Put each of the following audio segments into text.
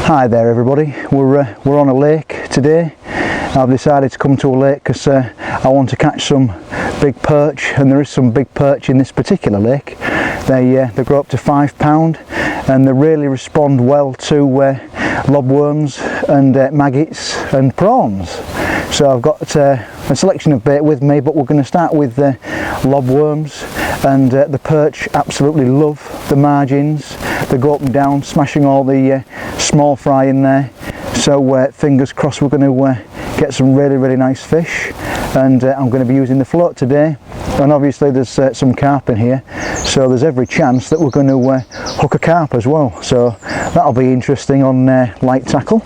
Hi there everybody, we're on a lake today. I've decided to come to a lake because I want to catch some big perch, and there is some big perch in this particular lake. They grow up to £5 and they really respond well to lobworms and maggots and prawns. So I've got a selection of bait with me, but we're going to start with lobworms, and the perch absolutely love the margins. They go up and down, smashing all the small fry in there. So fingers crossed we're going to get some really nice fish, and I'm going to be using the float today, and obviously there's some carp in here, so there's every chance that we're going to hook a carp as well, so that'll be interesting on light tackle.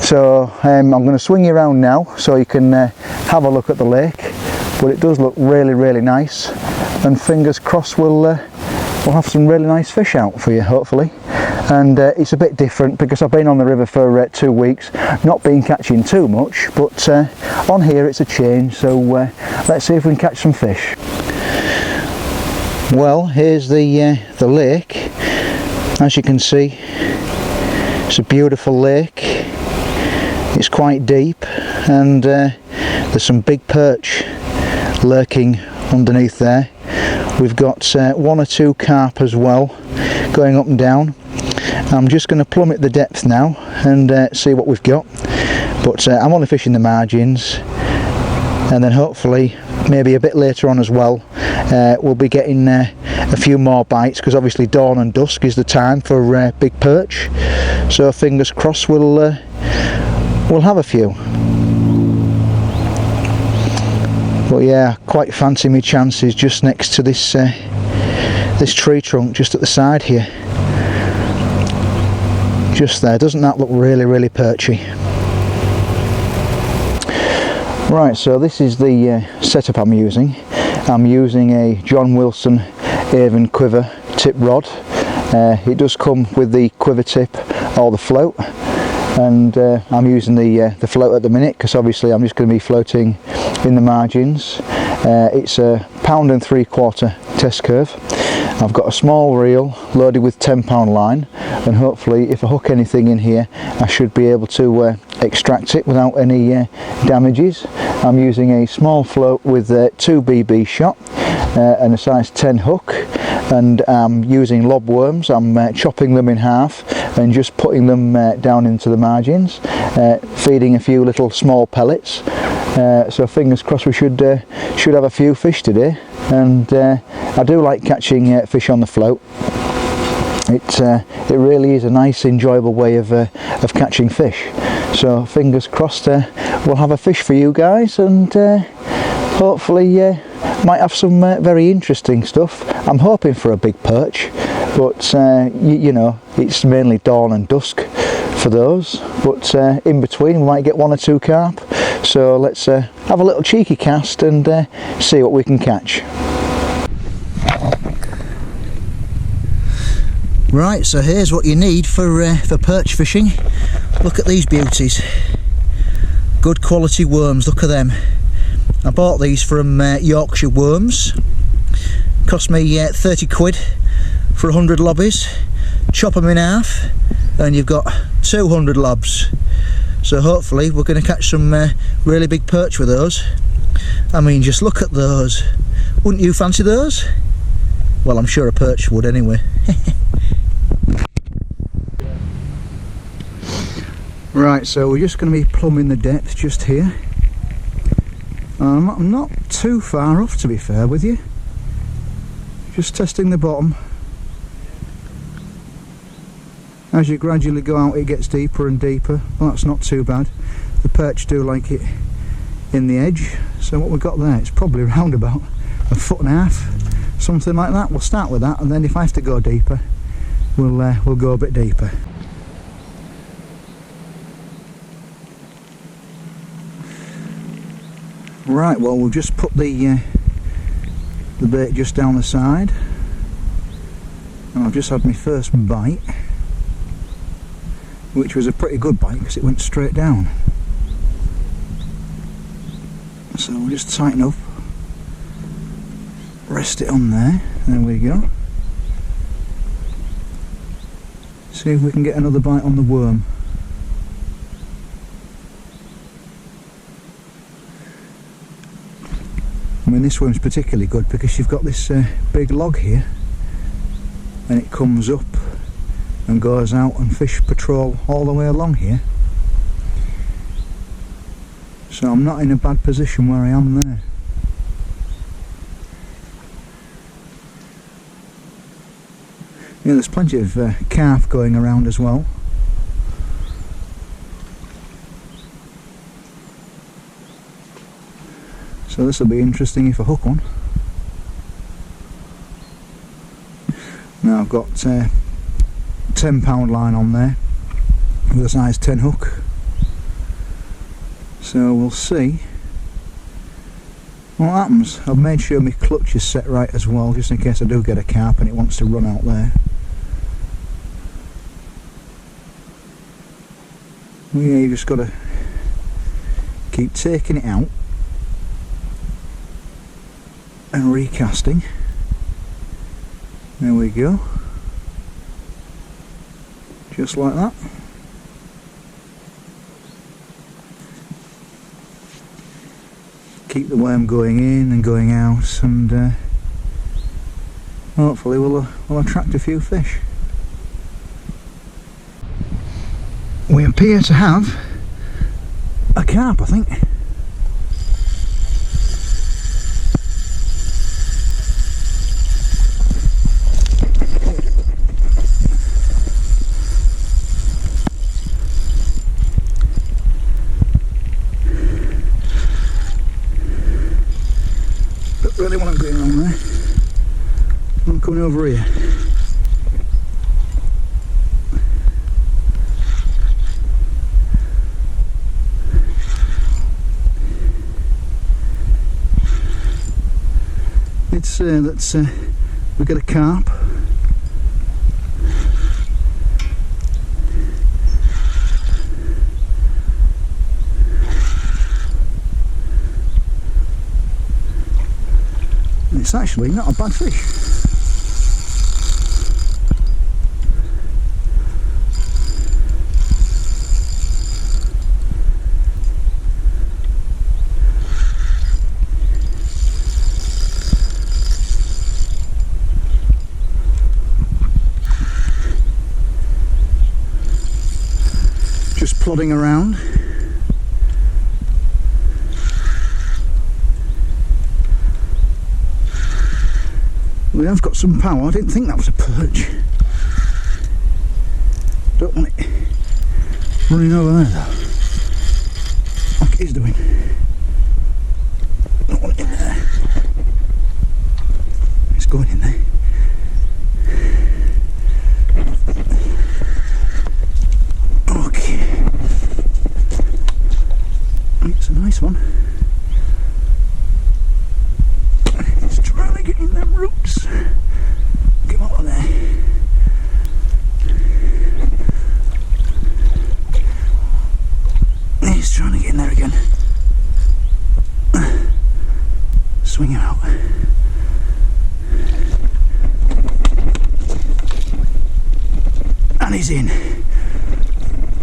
So I'm going to swing you around now so you can have a look at the lake, but it does look really nice, and fingers crossed we'll have some really nice fish out for you hopefully. And it's a bit different because I've been on the river for 2 weeks, not been catching too much, but on here it's a change, so let's see if we can catch some fish. Well, here's the lake. As you can see, it's a beautiful lake. It's quite deep, and there's some big perch lurking underneath there. We've got 1 or 2 carp as well going up and down. I'm just going to plummet the depth now and see what we've got, but I'm only fishing the margins, and then hopefully maybe a bit later on as well we'll be getting a few more bites, because obviously dawn and dusk is the time for big perch, so fingers crossed we'll have a few. But yeah, quite fancy me chances just next to this this tree trunk just at the side here. Just there, doesn't that look really perchy? Right, so this is the setup I'm using. I'm using a John Wilson Avon quiver tip rod. It does come with the quiver tip or the float, and I'm using the float at the minute because obviously I'm just going to be floating in the margins. It's a £1.75 test curve. I've got a small reel loaded with £10 line, and hopefully if I hook anything in here I should be able to extract it without any damages. I'm using a small float with 2 BB shot and a size 10 hook, and I'm using lobworms. I'm chopping them in half and just putting them down into the margins, feeding a few little small pellets. So fingers crossed we should have a few fish today, and I do like catching fish on the float. It really is a nice enjoyable way of catching fish, so fingers crossed we'll have a fish for you guys, and hopefully might have some very interesting stuff. I'm hoping for a big perch, but you know, it's mainly dawn and dusk for those, but in between we might get 1 or 2 carp, so let's have a little cheeky cast and see what we can catch. Right, so here's what you need for perch fishing. Look at these beauties. Good quality worms, look at them. I bought these from Yorkshire Worms. Cost me 30 quid for 100 lobbies. Chop them in half and you've got 200 lobs. So hopefully we're going to catch some really big perch with those. I mean, just look at those. Wouldn't you fancy those? Well, I'm sure a perch would anyway. Right, so we're just going to be plumbing the depth just here. I'm not too far off, to be fair with you. Just testing the bottom. As you gradually go out it gets deeper and deeper. Well, that's not too bad. The perch do like it in the edge. So what we've got there, it's probably around about 1.5 foot, something like that. We'll start with that, and then if I have to go deeper, we'll go a bit deeper. Right, well, we'll just put the bait just down the side, and I've just had my first bite, which was a pretty good bite because it went straight down. So we'll just tighten up, rest it on there, we go. See if we can get another bite on the worm. I mean, this worm's particularly good because you've got this big log here and it comes up and goes out, and fish patrol all the way along here. So I'm not in a bad position where I am there. Yeah, there's plenty of carp going around as well. So this will be interesting if I hook one. Now I've got £10 line on there with a size 10 hook. So we'll see what happens. I've made sure my clutch is set right as well, just in case I do get a carp and it wants to run out there. Well, yeah, you just got to keep taking it out and recasting. There we go. Just like that. Keep the worm going in and going out, and hopefully we'll attract a few fish. We appear to have a carp, I think. Don't really want to go around there. I'm coming over here. It's we've got a carp. It's actually not a bad fish. Just plodding around. We have got some power. I didn't think that was a perch. Don't want it running over there though, like it is doing. Don't want it in there. It's going in there. Okay. It's a nice one. It's trying to get in them roots. Come out of there. He's trying to get in there again. Swing him out. And he's in.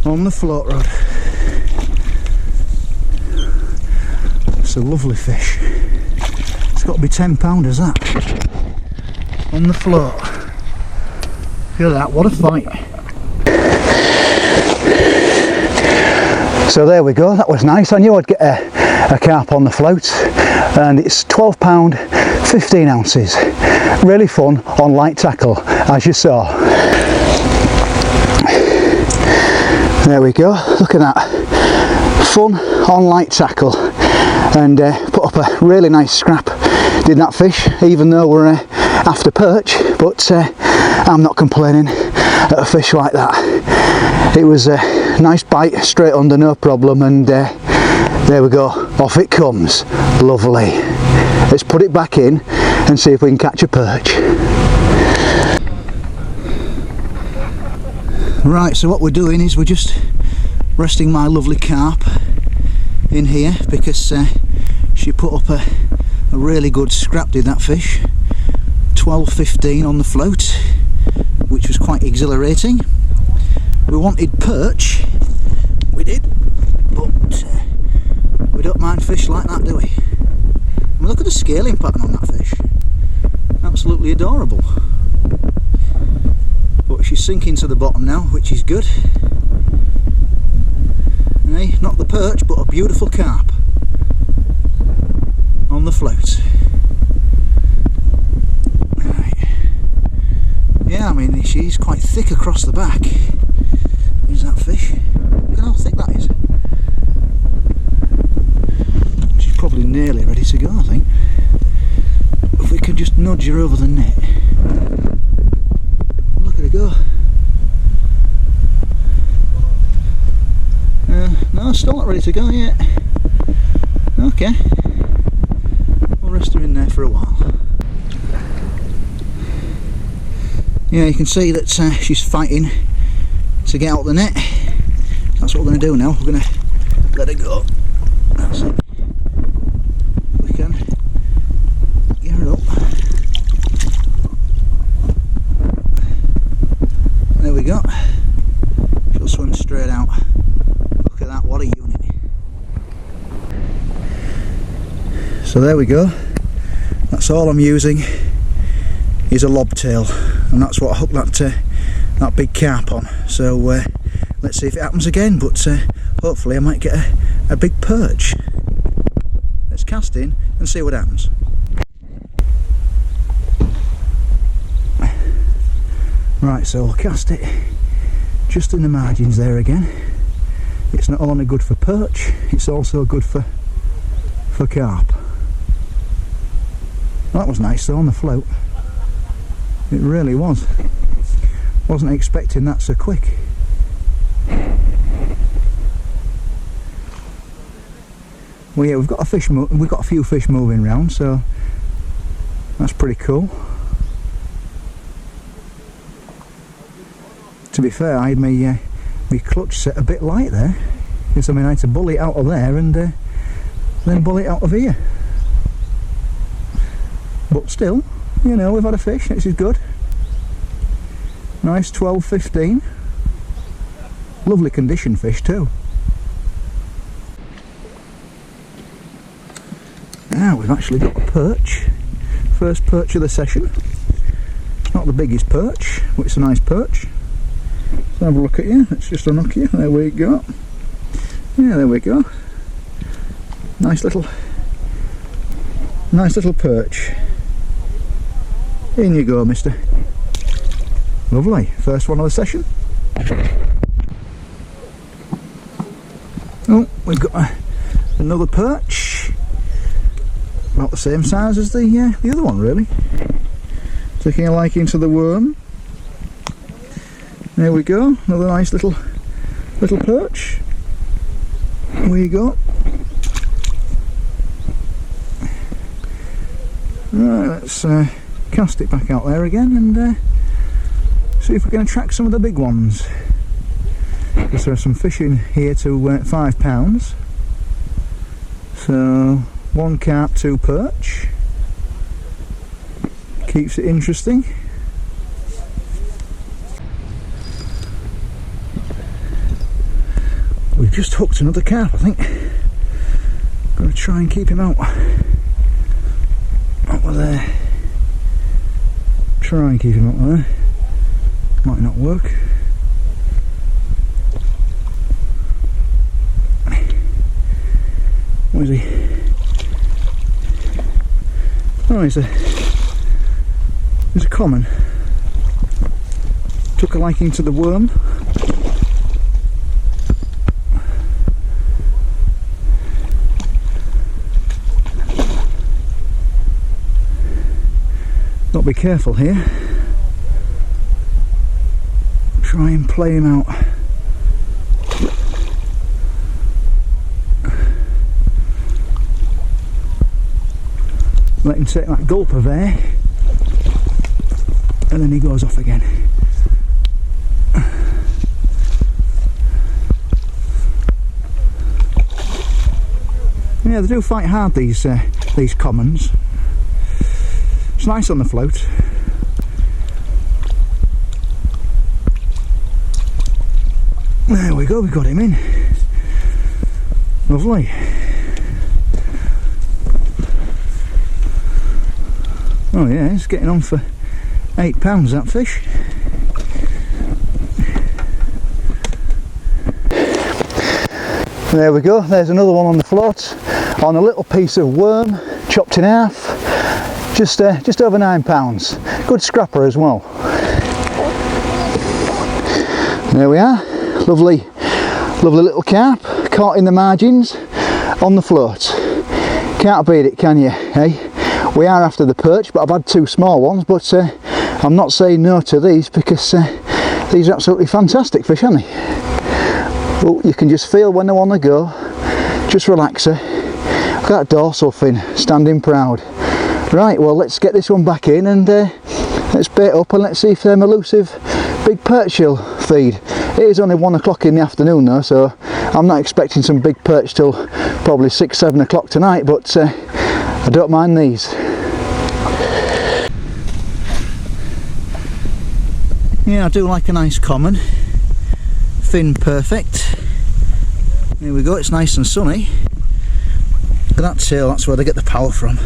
On the float rod. It's a lovely fish. It's got to be £10 that. On the float. Feel that, what a fight. So there we go, that was nice. I knew I'd get a carp on the float, and it's £12, 15 ounces. Really fun on light tackle, as you saw. There we go, look at that. Fun on light tackle, and put up a really nice scrap. Did that fish, even though we're after perch, but I'm not complaining at a fish like that. It was a nice bite straight under, no problem, and there we go, off it comes. Lovely. Let's put it back in and see if we can catch a perch. Right, so what we're doing is we're just resting my lovely carp in here because she put up a really good scrap, did that fish. 12.15 on the float, which was quite exhilarating. We wanted perch, we did, but we don't mind fish like that, do we? I mean, look at the scaling pattern on that fish, absolutely adorable. But she's sinking to the bottom now, which is good. Hey, not the perch, but a beautiful carp on the float. Right. Yeah, I mean, she's quite thick across the back. Here's that fish. Look at how thick that is. She's probably nearly ready to go, I think. If we could just nudge her over the net. Look at her go. No, still not ready to go yet. Okay. We'll rest her in there for a while. Yeah, you can see that she's fighting to get out the net. That's what we're going to do now. We're going to let her go. That's it. We can get her up. There we go. She'll swim straight out. Look at that, what a unit. So there we go. That's all I'm using is a lobtail, and that's what I hooked that big carp on. So let's see if it happens again, but hopefully I might get a big perch. Let's cast in and see what happens. Right, so I'll cast it just in the margins there again. It's not only good for perch, it's also good for carp. That was nice though on the float. It really was. Wasn't expecting that so quick. Well, yeah, we've got a few fish moving around, so that's pretty cool. To be fair, I had my clutch set a bit light there, because I mean I had to bull it out of there and then bull it out of here. But still, you know, we've had a fish, this is good. Nice 12-15. Lovely condition fish too. Now we've actually got a perch. First perch of the session. It's not the biggest perch, but it's a nice perch. Let's have a look at you. Let's just unhook you. There we go. Yeah, there we go. Nice little perch. In you go, mister. Lovely. First one of the session. Oh, we've got another perch. About the same size as the other one, really. Taking a liking to the worm. There we go. Another nice little perch. There you go. Right, let's cast it back out there again and see if we can attract some of the big ones. Because there are some fish in here to £5. So 1 carp, 2 perch. Keeps it interesting. We've just hooked another carp, I think. Going to try and keep him out of there. Try and keep him up there. Might not work. Where is he? Oh, he's a common. Took a liking to the worm. Got to be careful here. Try and play him out. Let him take that gulp of air, and then he goes off again. Yeah, they do fight hard, these commons. It's nice on the float. There we go, we got him in. Lovely. Oh yeah, it's getting on for £8 that fish. There we go, there's another one on the float, on a little piece of worm, chopped in half, just over £9. Good scrapper as well. There we are, lovely little carp, caught in the margins, on the float. Can't beat it, can you, eh? We are after the perch, but I've had two small ones, but I'm not saying no to these, because these are absolutely fantastic fish, aren't they? Oh, you can just feel when they want to go, just relax her. Look at that dorsal fin, standing proud. Right, well, let's get this one back in and let's bait up and let's see if them elusive big perch will feed. It is only 1 o'clock in the afternoon though, so I'm not expecting some big perch till probably 6-7 o'clock tonight, but I don't mind these. Yeah, I do like a nice common. Fin perfect. There we go, it's nice and sunny. Look at that tail, that's where they get the power from.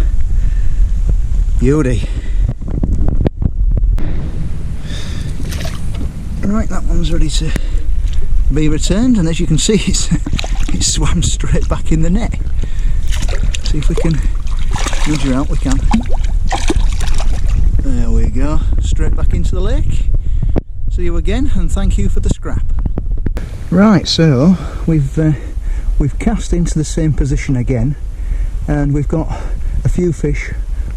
Beauty. Right, that one's ready to be returned, and as you can see it's swam straight back in the net. See if we can nudge her out, we can. There we go, straight back into the lake. See you again, and thank you for the scrap. Right, so we've cast into the same position again, and we've got a few fish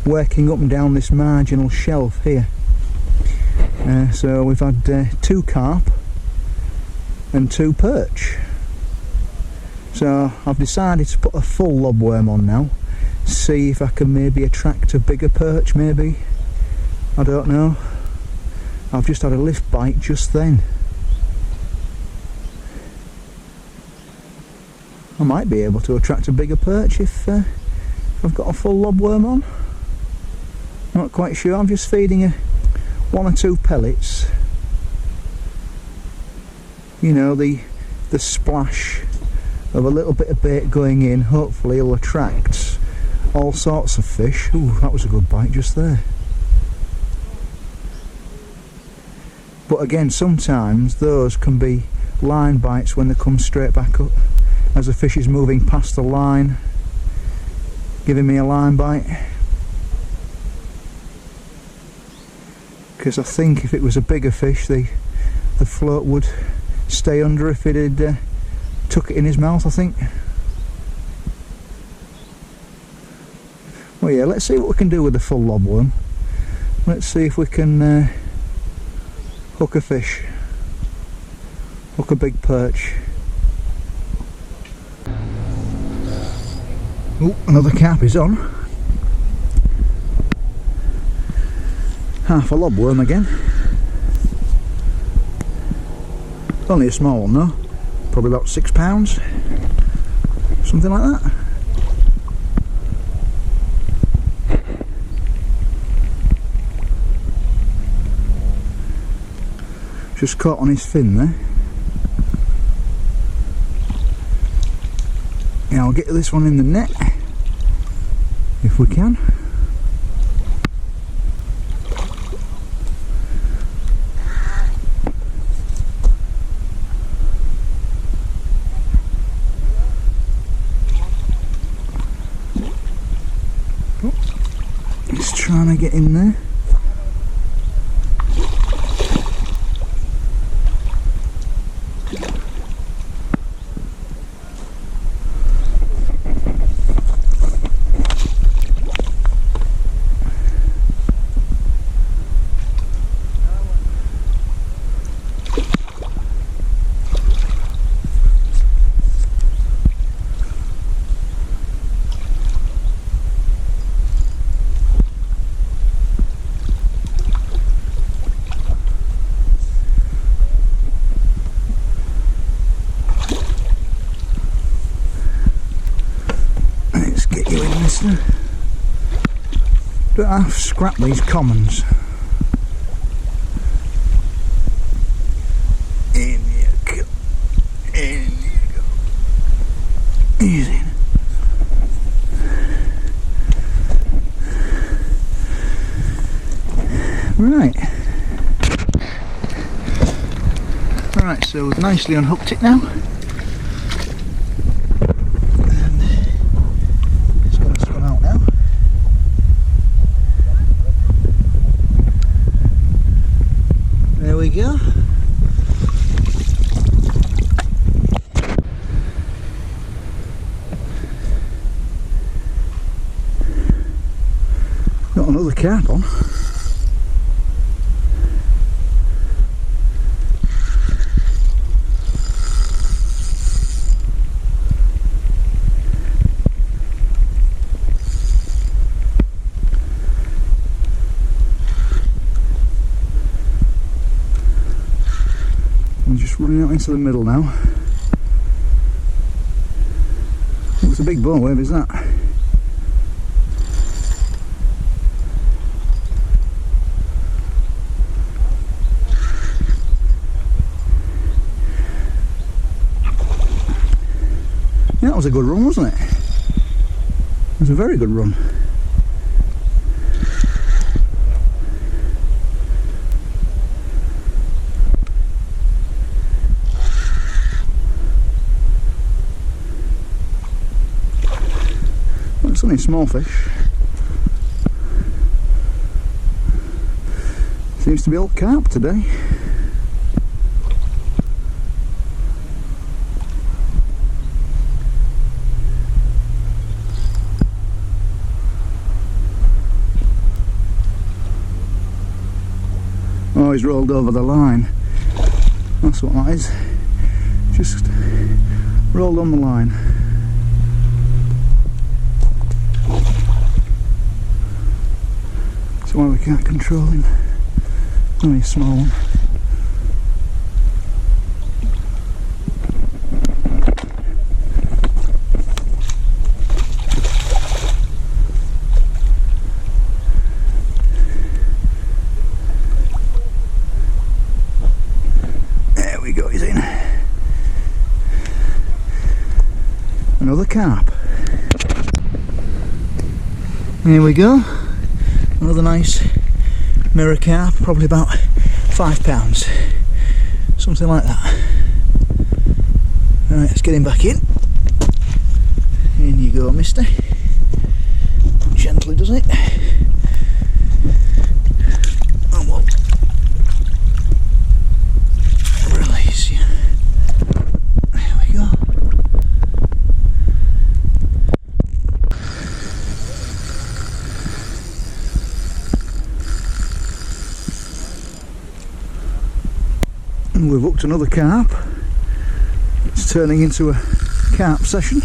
working up and down this marginal shelf here. So we've had 2 carp and 2 perch. So I've decided to put a full lobworm on now, see if I can maybe attract a bigger perch, maybe. I don't know. I've just had a lift bite just then. I might be able to attract a bigger perch if I've got a full lobworm on. Not quite sure, I'm just feeding her 1 or 2 pellets. You know, the splash of a little bit of bait going in, hopefully it'll attract all sorts of fish. Ooh, that was a good bite just there. But again, sometimes those can be line bites when they come straight back up, as the fish is moving past the line, giving me a line bite. Because I think if it was a bigger fish, the float would stay under if it had took it in his mouth, I think. Well yeah, let's see what we can do with the full lobworm. Let's see if we can hook a fish, hook a big perch. Oh, another carp is on. Half a lobworm again. Only a small one though, probably about £6, something like that. Just caught on his fin there. Yeah, I'll get this one in the net if we can. Just trying to get in there. Don't have to scrap these commons. In you go. Right. Right, so we've nicely unhooked it now. And it's going to swim out now. There we go. Got another carp on. I'm just running out into the middle now. What's a big ball wave is that? Yeah, that was a good run, wasn't it? It was a very good run. Well, it's only small fish. Seems to be all carp today. Oh, he's rolled over the line. That's what that is. Just rolled on the line. That's why we can't control him. Only a small one. Another carp. Here we go. Another nice mirror carp, probably about £5, something like that. Right, let's get him back in. In you go, mister. Gently does it. And we'll release you. There we go. And we've hooked another carp. It's turning into a carp session.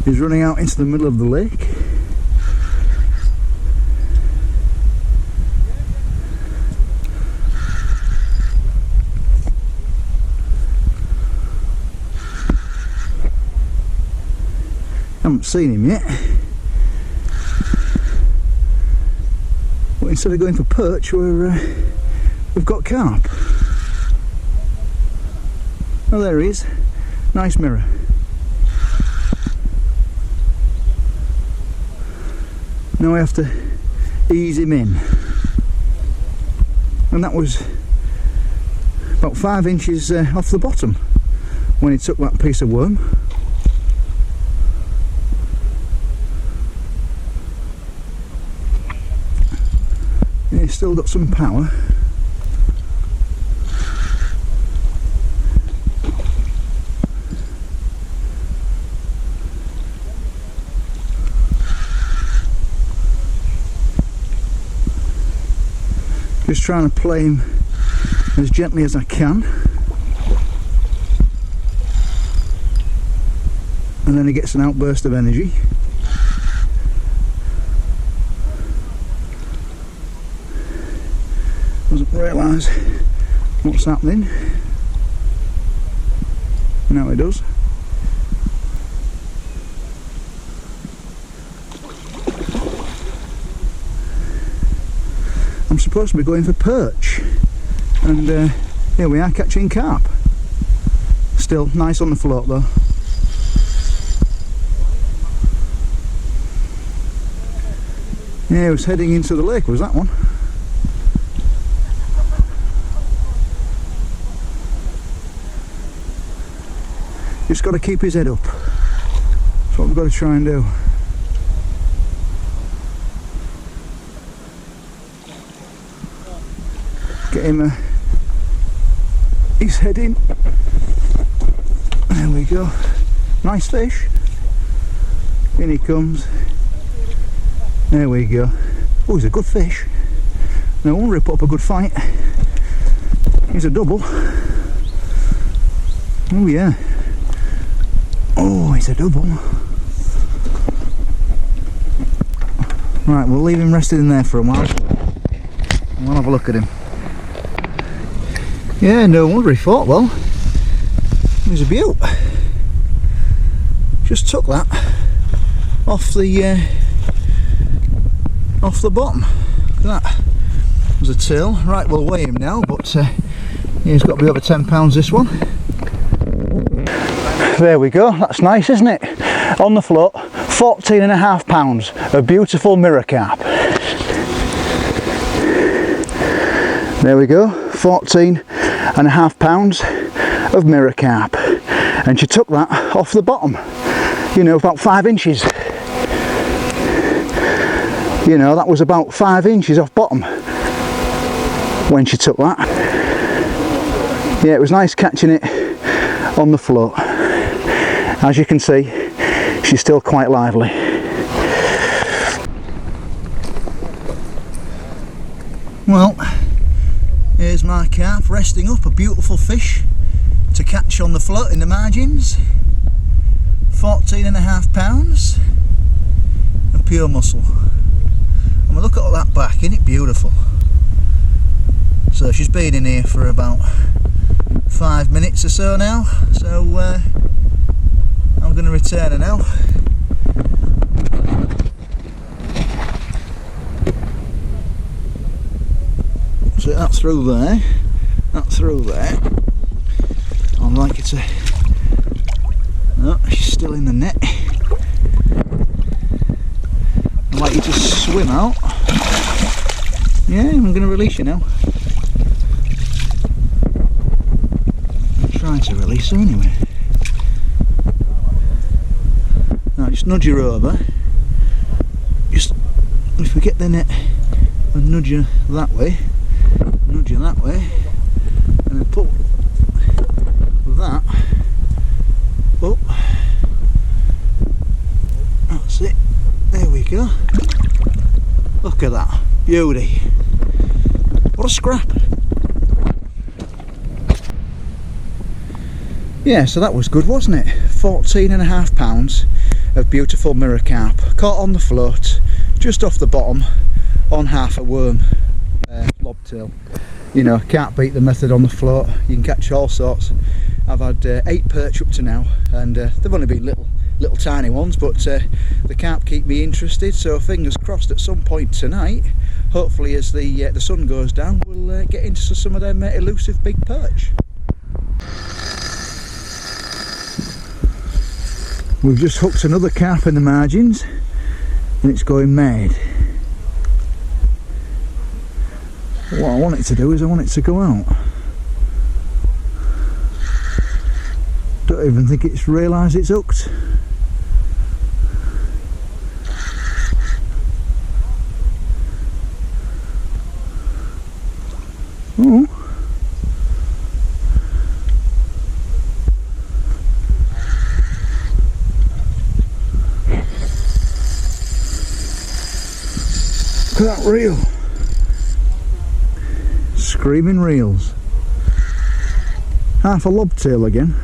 He's running out into the middle of the lake. Haven't seen him yet. But instead of going for perch, we've got carp. Oh, there he is. Nice mirror. Now we have to ease him in. And that was about 5 inches off the bottom when he took that piece of worm. Yeah, he's still got some power. Just trying to play him as gently as I can, and then he gets an outburst of energy. Doesn't realise what's happening. Now he does. I'm supposed to be going for perch, and here we are catching carp. Still nice on the float though. Yeah, he was heading into the lake, was that one? Just got to keep his head up. That's what we've got to try and do. Get him his head in. There we go. Nice fish. In he comes. There we go. Oh, he's a good fish. No wonder he put up a good fight. He's a double. Oh yeah. Oh, he's a double. Right, we'll leave him rested in there for a while. We'll have a look at him. Yeah, no wonder he fought well. He's a beaut. Just took that off the bottom. Look at that. There's a tail. Right, we'll weigh him now, but he's got to be over 10 pounds, this one. There we go. That's nice, isn't it? On the float, 14.5 pounds of beautiful mirror carp. There we go, 14.5 pounds of mirror carp, and she took that off the bottom, you know, about 5 inches. You know, that was about 5 inches off bottom when she took that. Yeah, it was nice catching it on the float. As you can see, she's still quite lively. Well, here's my carp resting up, a beautiful fish to catch on the float in the margins. 14.5 pounds of pure muscle. And we look at all that back, isn't it beautiful? So she's been in here for about 5 minutes or so now, so I'm going to return her now. So that's through there, that's through there. I'd like her to... No, she's still in the net. I'd like you to swim out. Yeah, I'm going to release you now. I'm trying to release her anyway. Now just nudge her over. Just, if we get the net and nudge her that way, nudge her that way, and then pull that up. That's it. There we go. Look at that. Beauty. What a scrap. Yeah, so that was good, wasn't it? 14.5 pounds of beautiful mirror carp. Caught on the float, just off the bottom, on half a worm lobtail. You know, can't beat the method on the float. You can catch all sorts. I've had 8 perch up to now, and they've only been little tiny ones, but the carp keep me interested, so fingers crossed at some point tonight, hopefully as the sun goes down, we'll get into some of them elusive big perch. We've just hooked another carp in the margins and it's going mad. What I want it to do is I want it to go out. Don't even think it's realised it's hooked. Oh. Look at that reel. Screaming reels. Half a lobtail again.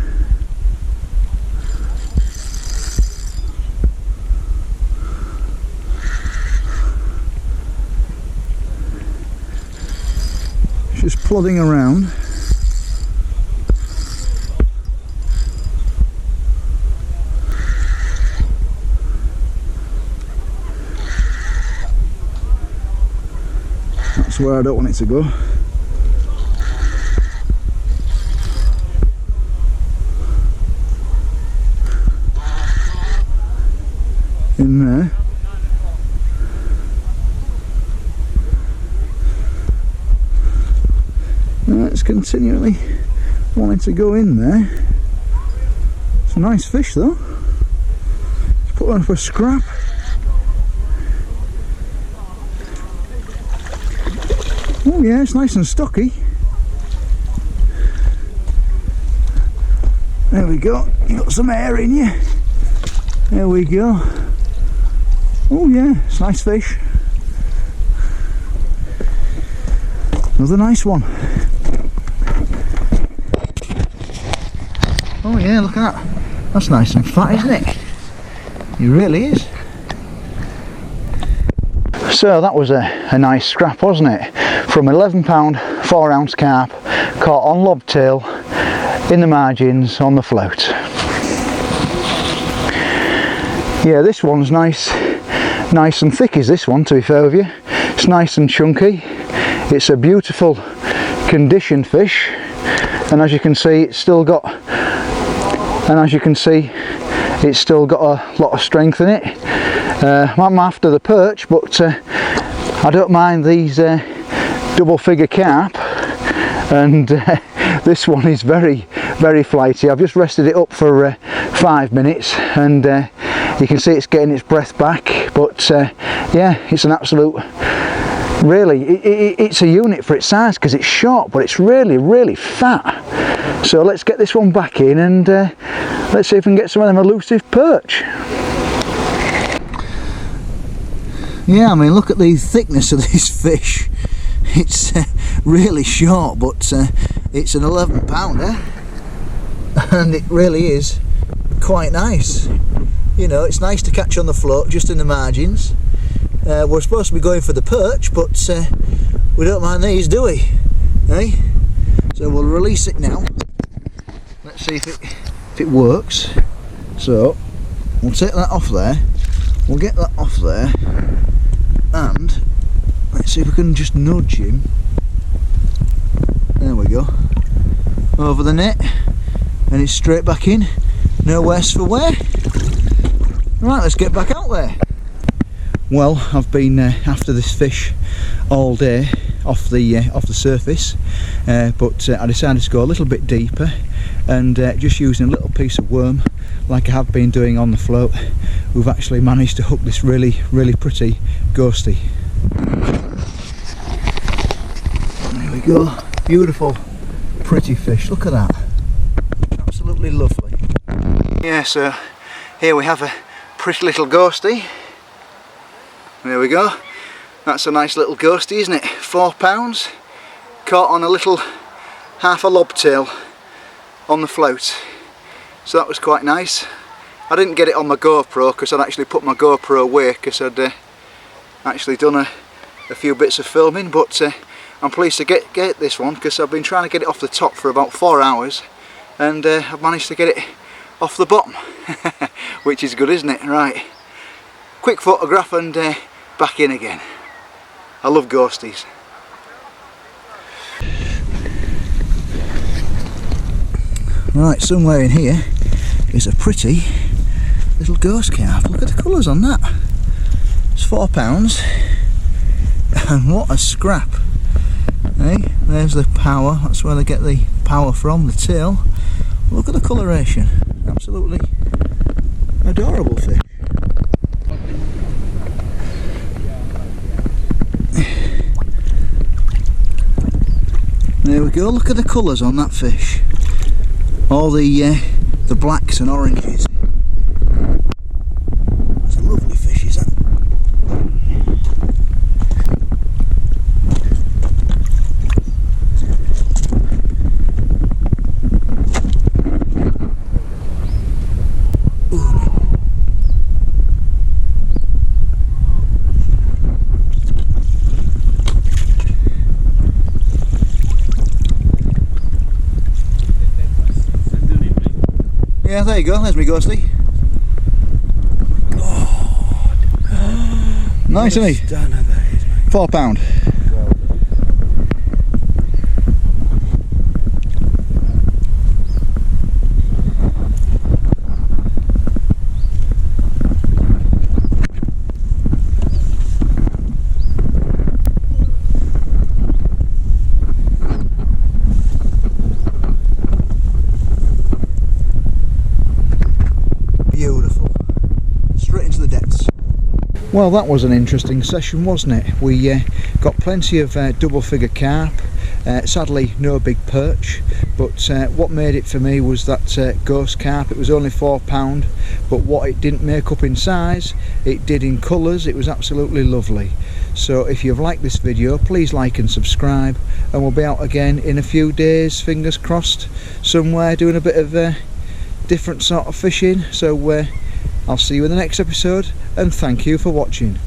Just plodding around. That's where I don't want it to go. In there. it's continually wanting to go in there. It's a nice fish though. Let's put one for a scrap. Oh yeah, it's nice and stocky. There we go, you got some air in you. There we go. Oh yeah, it's a nice fish. Another nice one. Oh yeah, look at that. That's nice and fat, isn't it? It really is. So that was a nice scrap, wasn't it? From 11 pound 4 ounce carp, caught on lobtail, in the margins, on the float. Yeah, this one's nice and thick is this one, to be fair with you. It's nice and chunky. It's a beautiful conditioned fish, and as you can see it's still got a lot of strength in it. I'm after the perch, but I don't mind these double figure carp, and this one is very flighty. I've just rested it up for 5 minutes, and you can see it's getting its breath back, but yeah, it's an absolute, really, it's a unit for its size because it's short, but it's really fat. So let's get this one back in, and let's see if we can get some of them elusive perch. Yeah, I mean, look at the thickness of this fish. It's really short, but it's an 11 pounder, and it really is quite nice. You know, it's nice to catch on the float, just in the margins. We're supposed to be going for the perch, but we don't mind these, do we? Eh? So we'll release it now. Let's see if it works. So we'll take that off there. We'll get that off there, and let's see if we can just nudge him. There we go. Over the net, and he's straight back in. No worse for wear. Right, let's get back out there. Well, I've been after this fish all day off the surface, but I decided to go a little bit deeper, and just using a little piece of worm like I have been doing on the float, we've actually managed to hook this really pretty ghostie. There we go. Beautiful, pretty fish. Look at that. Absolutely lovely. Yeah, so here we have a pretty little ghostie. There we go. That's a nice little ghostie, isn't it? 4 pounds, caught on a little half a lobtail on the float. So that was quite nice. I didn't get it on my GoPro because I'd actually put my GoPro away because I'd actually done a few bits of filming, but I'm pleased to get this one because I've been trying to get it off the top for about 4 hours, and I've managed to get it off the bottom, which is good, isn't it? Right, quick photograph and back in again. I love ghosties. Right, somewhere in here is a pretty little ghost carp. Look at the colours on that. It's 4 pounds, and what a scrap. Hey, there's the power. That's where they get the power from, the tail. Look at the coloration. Absolutely adorable fish. There we go. Look at the colours on that fish. All the blacks and oranges. It's a lovely fish, is that? Yeah, there you go, there's me ghostie. God. Nice, isn't he? Stunner that is, mate. 4 pound. Well, that was an interesting session, wasn't it? We got plenty of double figure carp, sadly no big perch, but what made it for me was that ghost carp. It was only £4, but what it didn't make up in size, it did in colours. It was absolutely lovely. So if you've liked this video, please like and subscribe, and we'll be out again in a few days, fingers crossed, somewhere doing a bit of different sort of fishing. So I'll see you in the next episode, and thank you for watching.